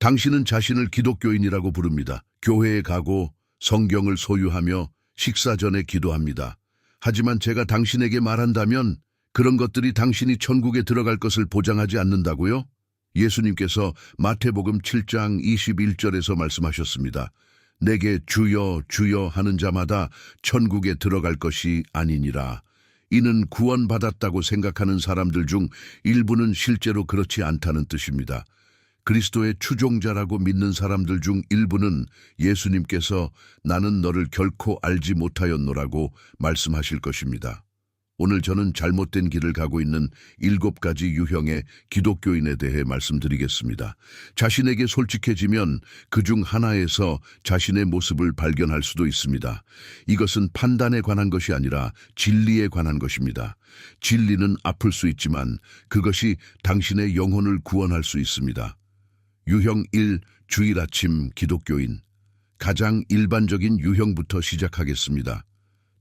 당신은 자신을 기독교인이라고 부릅니다. 교회에 가고 성경을 소유하며 식사 전에 기도합니다. 하지만 제가 당신에게 말한다면 그런 것들이 당신이 천국에 들어갈 것을 보장하지 않는다고요? 예수님께서 마태복음 7장 21절에서 말씀하셨습니다. 내게 주여 주여 하는 자마다 천국에 들어갈 것이 아니니라. 이는 구원받았다고 생각하는 사람들 중 일부는 실제로 그렇지 않다는 뜻입니다. 그리스도의 추종자라고 믿는 사람들 중 일부는 예수님께서 나는 너를 결코 알지 못하였노라고 말씀하실 것입니다. 오늘 저는 잘못된 길을 가고 있는 7가지 유형의 기독교인에 대해 말씀드리겠습니다. 자신에게 솔직해지면 그중 하나에서 자신의 모습을 발견할 수도 있습니다. 이것은 판단에 관한 것이 아니라 진리에 관한 것입니다. 진리는 아플 수 있지만 그것이 당신의 영혼을 구원할 수 있습니다. 유형 1. 주일 아침 기독교인. 가장 일반적인 유형부터 시작하겠습니다.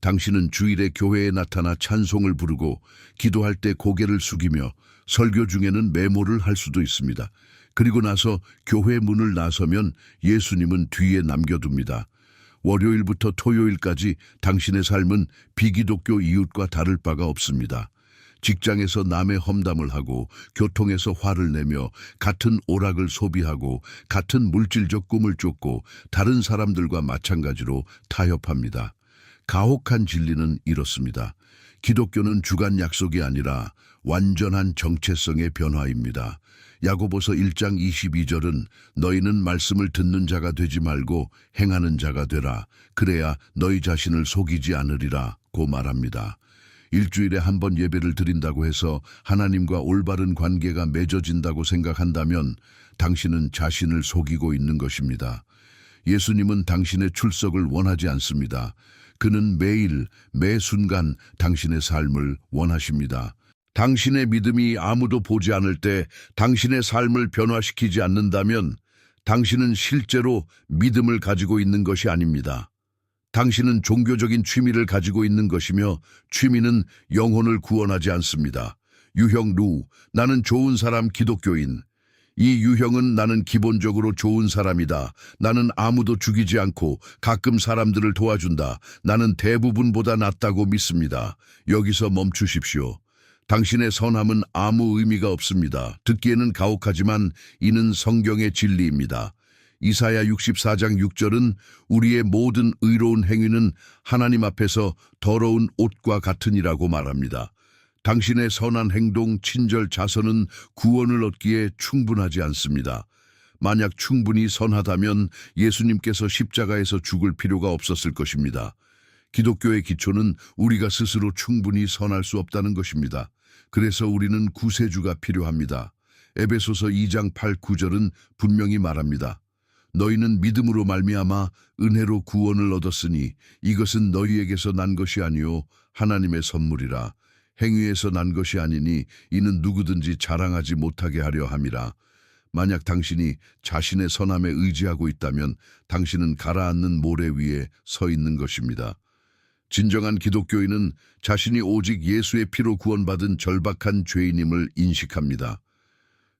당신은 주일에 교회에 나타나 찬송을 부르고 기도할 때 고개를 숙이며 설교 중에는 메모를 할 수도 있습니다. 그리고 나서 교회 문을 나서면 예수님은 뒤에 남겨둡니다. 월요일부터 토요일까지 당신의 삶은 비기독교 이웃과 다를 바가 없습니다. 직장에서 남의 험담을 하고 교통에서 화를 내며 같은 오락을 소비하고 같은 물질적 꿈을 쫓고 다른 사람들과 마찬가지로 타협합니다. 가혹한 진리는 이렇습니다. 기독교는 주간 약속이 아니라 완전한 정체성의 변화입니다. 야고보서 1장 22절은 너희는 말씀을 듣는 자가 되지 말고 행하는 자가 되라. 그래야 너희 자신을 속이지 않으리라 고 말합니다. 일주일에 한 번 예배를 드린다고 해서 하나님과 올바른 관계가 맺어진다고 생각한다면 당신은 자신을 속이고 있는 것입니다. 예수님은 당신의 출석을 원하지 않습니다. 그는 매일, 매 순간 당신의 삶을 원하십니다. 당신의 믿음이 아무도 보지 않을 때 당신의 삶을 변화시키지 않는다면 당신은 실제로 믿음을 가지고 있는 것이 아닙니다. 당신은 종교적인 취미를 가지고 있는 것이며 취미는 영혼을 구원하지 않습니다. 유형 루, 나는 좋은 사람 기독교인. 이 유형은 나는 기본적으로 좋은 사람이다. 나는 아무도 죽이지 않고 가끔 사람들을 도와준다. 나는 대부분보다 낫다고 믿습니다. 여기서 멈추십시오. 당신의 선함은 아무 의미가 없습니다. 듣기에는 가혹하지만 이는 성경의 진리입니다. 이사야 64장 6절은 우리의 모든 의로운 행위는 하나님 앞에서 더러운 옷과 같으니라고 말합니다. 당신의 선한 행동, 친절, 자선은 구원을 얻기에 충분하지 않습니다. 만약 충분히 선하다면 예수님께서 십자가에서 죽을 필요가 없었을 것입니다. 기독교의 기초는 우리가 스스로 충분히 선할 수 없다는 것입니다. 그래서 우리는 구세주가 필요합니다. 에베소서 2장 8, 9절은 분명히 말합니다. 너희는 믿음으로 말미암아 은혜로 구원을 얻었으니 이것은 너희에게서 난 것이 아니요 하나님의 선물이라. 행위에서 난 것이 아니니 이는 누구든지 자랑하지 못하게 하려 함이라. 만약 당신이 자신의 선함에 의지하고 있다면 당신은 가라앉는 모래 위에 서 있는 것입니다. 진정한 기독교인은 자신이 오직 예수의 피로 구원받은 절박한 죄인임을 인식합니다.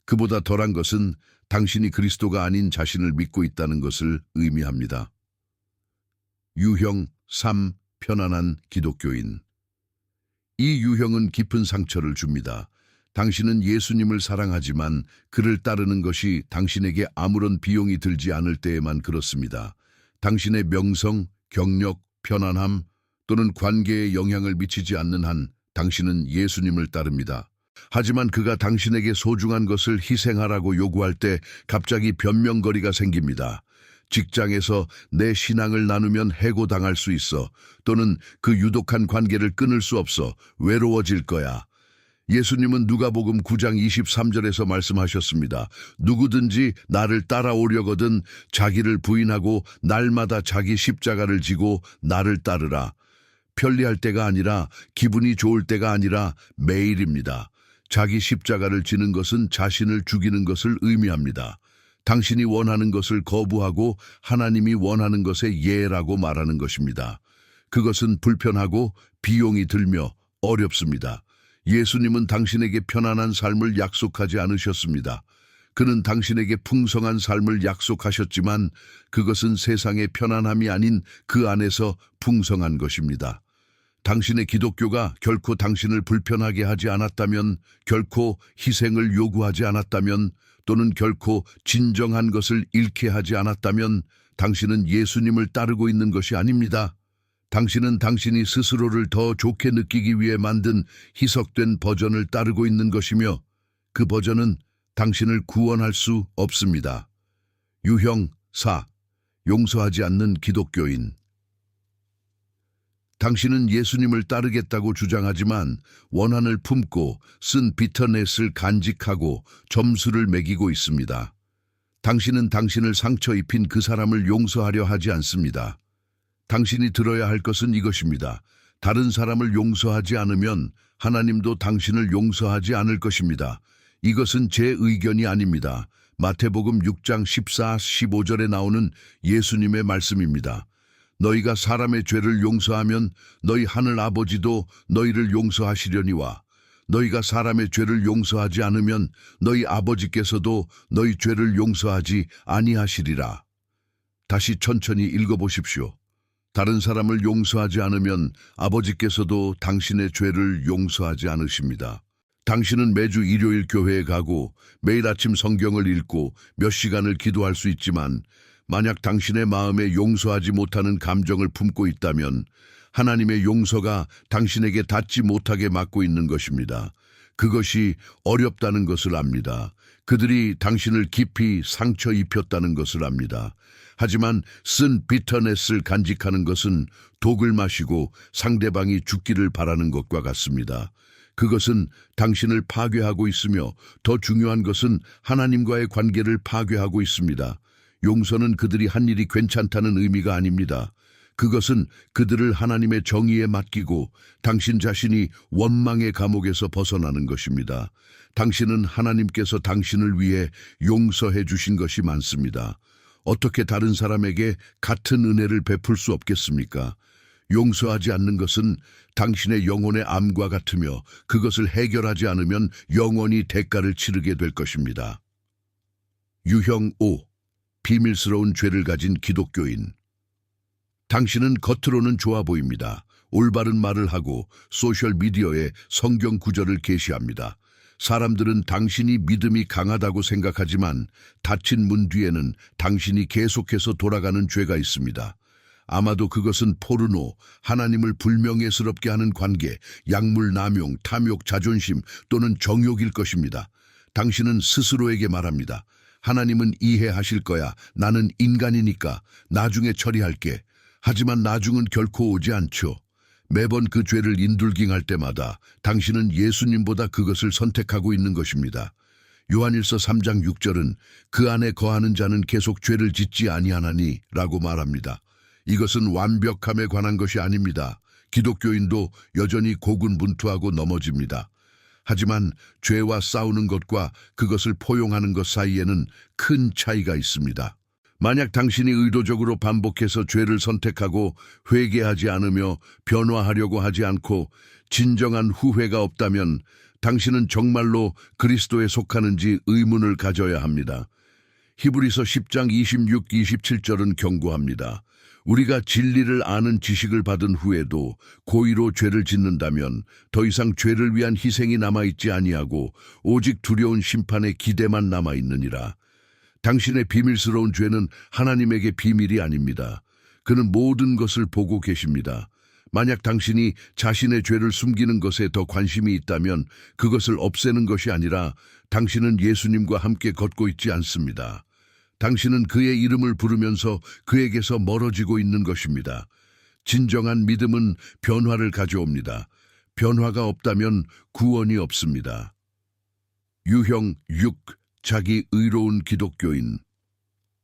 그보다 덜한 것은 당신이 그리스도가 아닌 자신을 믿고 있다는 것을 의미합니다. 유형 3. 편안한 기독교인. 이 유형은 깊은 상처를 줍니다. 당신은 예수님을 사랑하지만 그를 따르는 것이 당신에게 아무런 비용이 들지 않을 때에만 그렇습니다. 당신의 명성, 경력, 편안함 또는 관계에 영향을 미치지 않는 한 당신은 예수님을 따릅니다. 하지만 그가 당신에게 소중한 것을 희생하라고 요구할 때 갑자기 변명거리가 생깁니다. 직장에서 내 신앙을 나누면 해고당할 수 있어. 또는 그 유독한 관계를 끊을 수 없어. 외로워질 거야. 예수님은 누가복음 9장 23절에서 말씀하셨습니다. 누구든지 나를 따라오려거든 자기를 부인하고 날마다 자기 십자가를 지고 나를 따르라. 편리할 때가 아니라 기분이 좋을 때가 아니라 매일입니다. 자기 십자가를 지는 것은 자신을 죽이는 것을 의미합니다. 당신이 원하는 것을 거부하고 하나님이 원하는 것에 예라고 말하는 것입니다. 그것은 불편하고 비용이 들며 어렵습니다. 예수님은 당신에게 편안한 삶을 약속하지 않으셨습니다. 그는 당신에게 풍성한 삶을 약속하셨지만 그것은 세상의 편안함이 아닌 그 안에서 풍성한 것입니다. 당신의 기독교가 결코 당신을 불편하게 하지 않았다면, 결코 희생을 요구하지 않았다면, 또는 결코 진정한 것을 잃게 하지 않았다면 당신은 예수님을 따르고 있는 것이 아닙니다. 당신은 당신이 스스로를 더 좋게 느끼기 위해 만든 희석된 버전을 따르고 있는 것이며 그 버전은 당신을 구원할 수 없습니다. 유형 4. 용서하지 않는 기독교인. 당신은 예수님을 따르겠다고 주장하지만 원한을 품고 쓴 비터넷을 간직하고 점수를 매기고 있습니다. 당신은 당신을 상처 입힌 그 사람을 용서하려 하지 않습니다. 당신이 들어야 할 것은 이것입니다. 다른 사람을 용서하지 않으면 하나님도 당신을 용서하지 않을 것입니다. 이것은 제 의견이 아닙니다. 마태복음 6장 14, 15절에 나오는 예수님의 말씀입니다. 너희가 사람의 죄를 용서하면 너희 하늘 아버지도 너희를 용서하시려니와 너희가 사람의 죄를 용서하지 않으면 너희 아버지께서도 너희 죄를 용서하지 아니하시리라. 다시 천천히 읽어보십시오. 다른 사람을 용서하지 않으면 아버지께서도 당신의 죄를 용서하지 않으십니다. 당신은 매주 일요일 교회에 가고 매일 아침 성경을 읽고 몇 시간을 기도할 수 있지만 만약 당신의 마음에 용서하지 못하는 감정을 품고 있다면 하나님의 용서가 당신에게 닿지 못하게 막고 있는 것입니다. 그것이 어렵다는 것을 압니다. 그들이 당신을 깊이 상처 입혔다는 것을 압니다. 하지만 쓴 비터넷을 간직하는 것은 독을 마시고 상대방이 죽기를 바라는 것과 같습니다. 그것은 당신을 파괴하고 있으며 더 중요한 것은 하나님과의 관계를 파괴하고 있습니다. 용서는 그들이 한 일이 괜찮다는 의미가 아닙니다. 그것은 그들을 하나님의 정의에 맡기고 당신 자신이 원망의 감옥에서 벗어나는 것입니다. 당신은 하나님께서 당신을 위해 용서해 주신 것이 많습니다. 어떻게 다른 사람에게 같은 은혜를 베풀 수 없겠습니까? 용서하지 않는 것은 당신의 영혼의 암과 같으며 그것을 해결하지 않으면 영원히 대가를 치르게 될 것입니다. 유형 5. 비밀스러운 죄를 가진 기독교인. 당신은 겉으로는 좋아 보입니다. 올바른 말을 하고 소셜미디어에 성경 구절을 게시합니다. 사람들은 당신이 믿음이 강하다고 생각하지만 닫힌 문 뒤에는 당신이 계속해서 돌아가는 죄가 있습니다. 아마도 그것은 포르노, 하나님을 불명예스럽게 하는 관계, 약물 남용, 탐욕, 자존심 또는 정욕일 것입니다. 당신은 스스로에게 말합니다. 하나님은 이해하실 거야. 나는 인간이니까 나중에 처리할게. 하지만 나중은 결코 오지 않죠. 매번 그 죄를 인둘깅할 때마다 당신은 예수님보다 그것을 선택하고 있는 것입니다. 요한일서 3장 6절은 그 안에 거하는 자는 계속 죄를 짓지 아니하나니 라고 말합니다. 이것은 완벽함에 관한 것이 아닙니다. 기독교인도 여전히 고군분투하고 넘어집니다. 하지만 죄와 싸우는 것과 그것을 포용하는 것 사이에는 큰 차이가 있습니다. 만약 당신이 의도적으로 반복해서 죄를 선택하고 회개하지 않으며 변화하려고 하지 않고 진정한 후회가 없다면 당신은 정말로 그리스도에 속하는지 의문을 가져야 합니다. 히브리서 10장 26, 27절은 경고합니다. 우리가 진리를 아는 지식을 받은 후에도 고의로 죄를 짓는다면 더 이상 죄를 위한 희생이 남아있지 아니하고 오직 두려운 심판의 기대만 남아있느니라. 당신의 비밀스러운 죄는 하나님에게 비밀이 아닙니다. 그는 모든 것을 보고 계십니다. 만약 당신이 자신의 죄를 숨기는 것에 더 관심이 있다면 그것을 없애는 것이 아니라 당신은 예수님과 함께 걷고 있지 않습니다. 당신은 그의 이름을 부르면서 그에게서 멀어지고 있는 것입니다. 진정한 믿음은 변화를 가져옵니다. 변화가 없다면 구원이 없습니다. 유형 6. 자기 의로운 기독교인.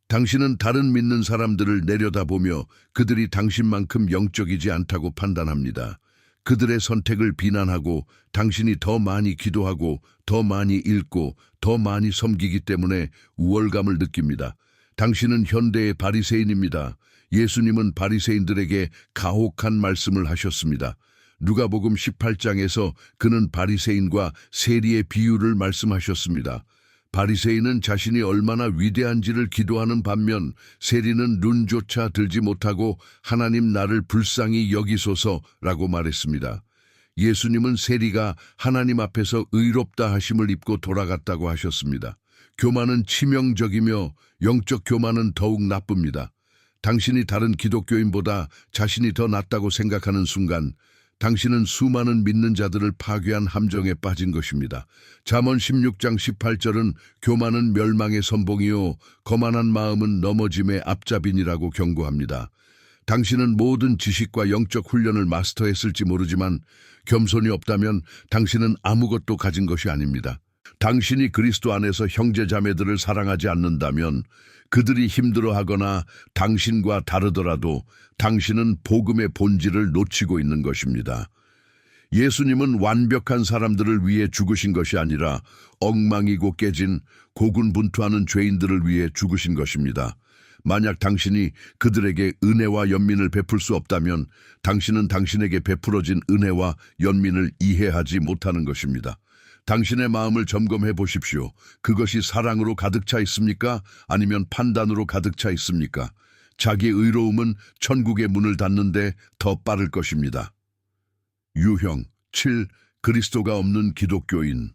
당신은 다른 믿는 사람들을 내려다보며 그들이 당신만큼 영적이지 않다고 판단합니다. 그들의 선택을 비난하고 당신이 더 많이 기도하고 더 많이 읽고 더 많이 섬기기 때문에 우월감을 느낍니다. 당신은 현대의 바리새인입니다. 예수님은 바리새인들에게 가혹한 말씀을 하셨습니다. 누가복음 18장에서 그는 바리새인과 세리의 비유를 말씀하셨습니다. 바리새인은 자신이 얼마나 위대한지를 기도하는 반면 세리는 눈조차 들지 못하고 하나님 나를 불쌍히 여기소서라고 말했습니다. 예수님은 세리가 하나님 앞에서 의롭다 하심을 입고 돌아갔다고 하셨습니다. 교만은 치명적이며 영적 교만은 더욱 나쁩니다. 당신이 다른 기독교인보다 자신이 더 낫다고 생각하는 순간 당신은 수많은 믿는 자들을 파괴한 함정에 빠진 것입니다. 잠언 16장 18절은 교만은 멸망의 선봉이요 거만한 마음은 넘어짐의 앞잡이니라고 경고합니다. 당신은 모든 지식과 영적 훈련을 마스터했을지 모르지만 겸손이 없다면 당신은 아무것도 가진 것이 아닙니다. 당신이 그리스도 안에서 형제 자매들을 사랑하지 않는다면 그들이 힘들어하거나 당신과 다르더라도 당신은 복음의 본질을 놓치고 있는 것입니다. 예수님은 완벽한 사람들을 위해 죽으신 것이 아니라 엉망이고 깨진 고군분투하는 죄인들을 위해 죽으신 것입니다. 만약 당신이 그들에게 은혜와 연민을 베풀 수 없다면 당신은 당신에게 베풀어진 은혜와 연민을 이해하지 못하는 것입니다. 당신의 마음을 점검해 보십시오. 그것이 사랑으로 가득 차 있습니까? 아니면 판단으로 가득 차 있습니까? 자기 의로움은 천국의 문을 닫는데 더 빠를 것입니다. 유형 7. 그리스도가 없는 기독교인.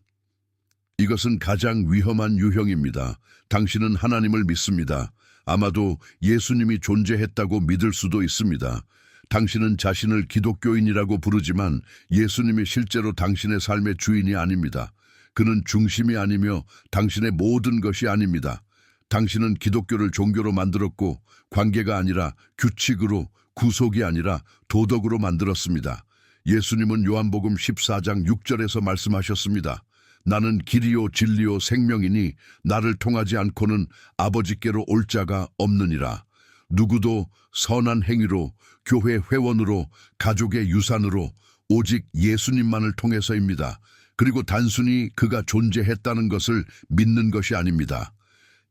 이것은 가장 위험한 유형입니다. 당신은 하나님을 믿습니다. 아마도 예수님이 존재했다고 믿을 수도 있습니다. 당신은 자신을 기독교인이라고 부르지만 예수님이 실제로 당신의 삶의 주인이 아닙니다. 그는 중심이 아니며 당신의 모든 것이 아닙니다. 당신은 기독교를 종교로 만들었고 관계가 아니라 규칙으로, 구속이 아니라 도덕으로 만들었습니다. 예수님은 요한복음 14장 6절에서 말씀하셨습니다. 나는 길이요 진리요 생명이니 나를 통하지 않고는 아버지께로 올 자가 없느니라. 누구도 선한 행위로, 교회 회원으로, 가족의 유산으로 오직 예수님만을 통해서입니다. 그리고 단순히 그가 존재했다는 것을 믿는 것이 아닙니다.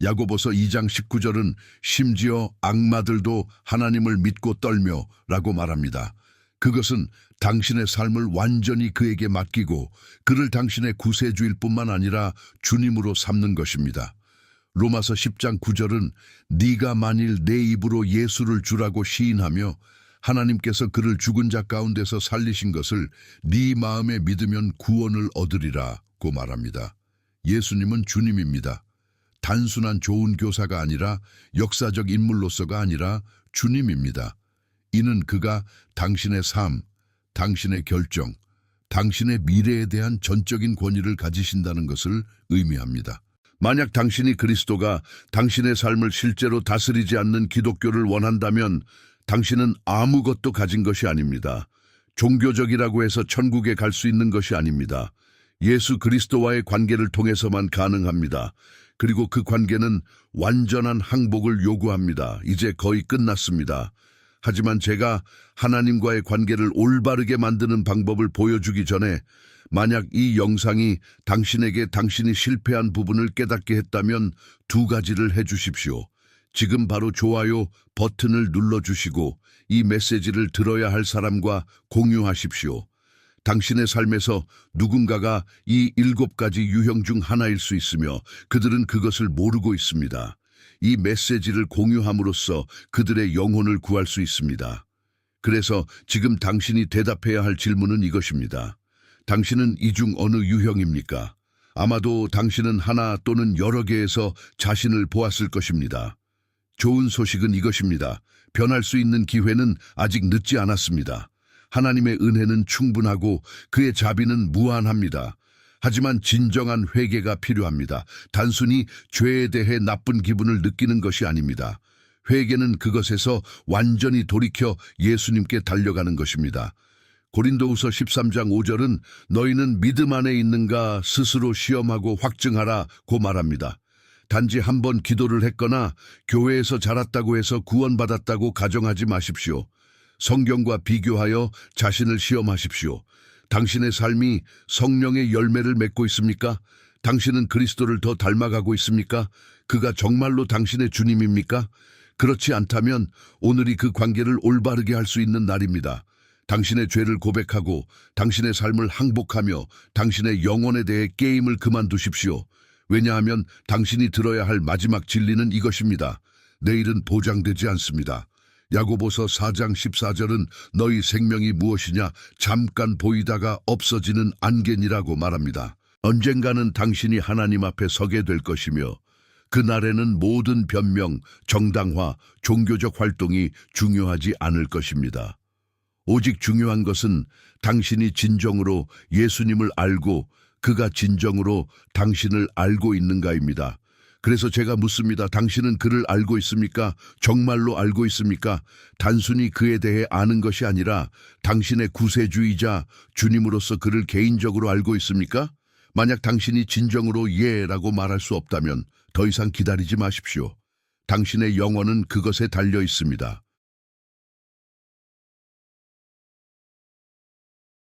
야고보서 2장 19절은 심지어 악마들도 하나님을 믿고 떨며 라고 말합니다. 그것은 당신의 삶을 완전히 그에게 맡기고 그를 당신의 구세주일 뿐만 아니라 주님으로 삼는 것입니다. 로마서 10장 9절은 네가 만일 내 입으로 예수를 주라고 시인하며 하나님께서 그를 죽은 자 가운데서 살리신 것을 네 마음에 믿으면 구원을 얻으리라고 말합니다. 예수님은 주님입니다. 단순한 좋은 교사가 아니라 역사적 인물로서가 아니라 주님입니다. 이는 그가 당신의 삶, 당신의 결정, 당신의 미래에 대한 전적인 권위를 가지신다는 것을 의미합니다. 만약 당신이 그리스도가 당신의 삶을 실제로 다스리지 않는 기독교를 원한다면 당신은 아무것도 가진 것이 아닙니다. 종교적이라고 해서 천국에 갈 수 있는 것이 아닙니다. 예수 그리스도와의 관계를 통해서만 가능합니다. 그리고 그 관계는 완전한 항복을 요구합니다. 이제 거의 끝났습니다. 하지만 제가 하나님과의 관계를 올바르게 만드는 방법을 보여주기 전에 만약 이 영상이 당신에게 당신이 실패한 부분을 깨닫게 했다면 두 가지를 해주십시오. 지금 바로 좋아요 버튼을 눌러주시고 이 메시지를 들어야 할 사람과 공유하십시오. 당신의 삶에서 누군가가 이 7가지 유형 중 하나일 수 있으며 그들은 그것을 모르고 있습니다. 이 메시지를 공유함으로써 그들의 영혼을 구할 수 있습니다. 그래서 지금 당신이 대답해야 할 질문은 이것입니다. 당신은 이 중 어느 유형입니까? 아마도 당신은 하나 또는 여러 개에서 자신을 보았을 것입니다. 좋은 소식은 이것입니다. 변할 수 있는 기회는 아직 늦지 않았습니다. 하나님의 은혜는 충분하고 그의 자비는 무한합니다. 하지만 진정한 회개가 필요합니다. 단순히 죄에 대해 나쁜 기분을 느끼는 것이 아닙니다. 회개는 그것에서 완전히 돌이켜 예수님께 달려가는 것입니다. 고린도후서 13장 5절은 너희는 믿음 안에 있는가 스스로 시험하고 확증하라고 말합니다. 단지 한 번 기도를 했거나 교회에서 자랐다고 해서 구원받았다고 가정하지 마십시오. 성경과 비교하여 자신을 시험하십시오. 당신의 삶이 성령의 열매를 맺고 있습니까? 당신은 그리스도를 더 닮아가고 있습니까? 그가 정말로 당신의 주님입니까? 그렇지 않다면 오늘이 그 관계를 올바르게 할 수 있는 날입니다. 당신의 죄를 고백하고 당신의 삶을 항복하며 당신의 영혼에 대해 게임을 그만두십시오. 왜냐하면 당신이 들어야 할 마지막 진리는 이것입니다. 내일은 보장되지 않습니다. 야고보서 4장 14절은 너희 생명이 무엇이냐 잠깐 보이다가 없어지는 안개니라고 말합니다. 언젠가는 당신이 하나님 앞에 서게 될 것이며 그날에는 모든 변명, 정당화, 종교적 활동이 중요하지 않을 것입니다. 오직 중요한 것은 당신이 진정으로 예수님을 알고 그가 진정으로 당신을 알고 있는가입니다. 그래서 제가 묻습니다. 당신은 그를 알고 있습니까? 정말로 알고 있습니까? 단순히 그에 대해 아는 것이 아니라 당신의 구세주이자 주님으로서 그를 개인적으로 알고 있습니까? 만약 당신이 진정으로 예라고 말할 수 없다면 더 이상 기다리지 마십시오. 당신의 영혼은 그것에 달려 있습니다.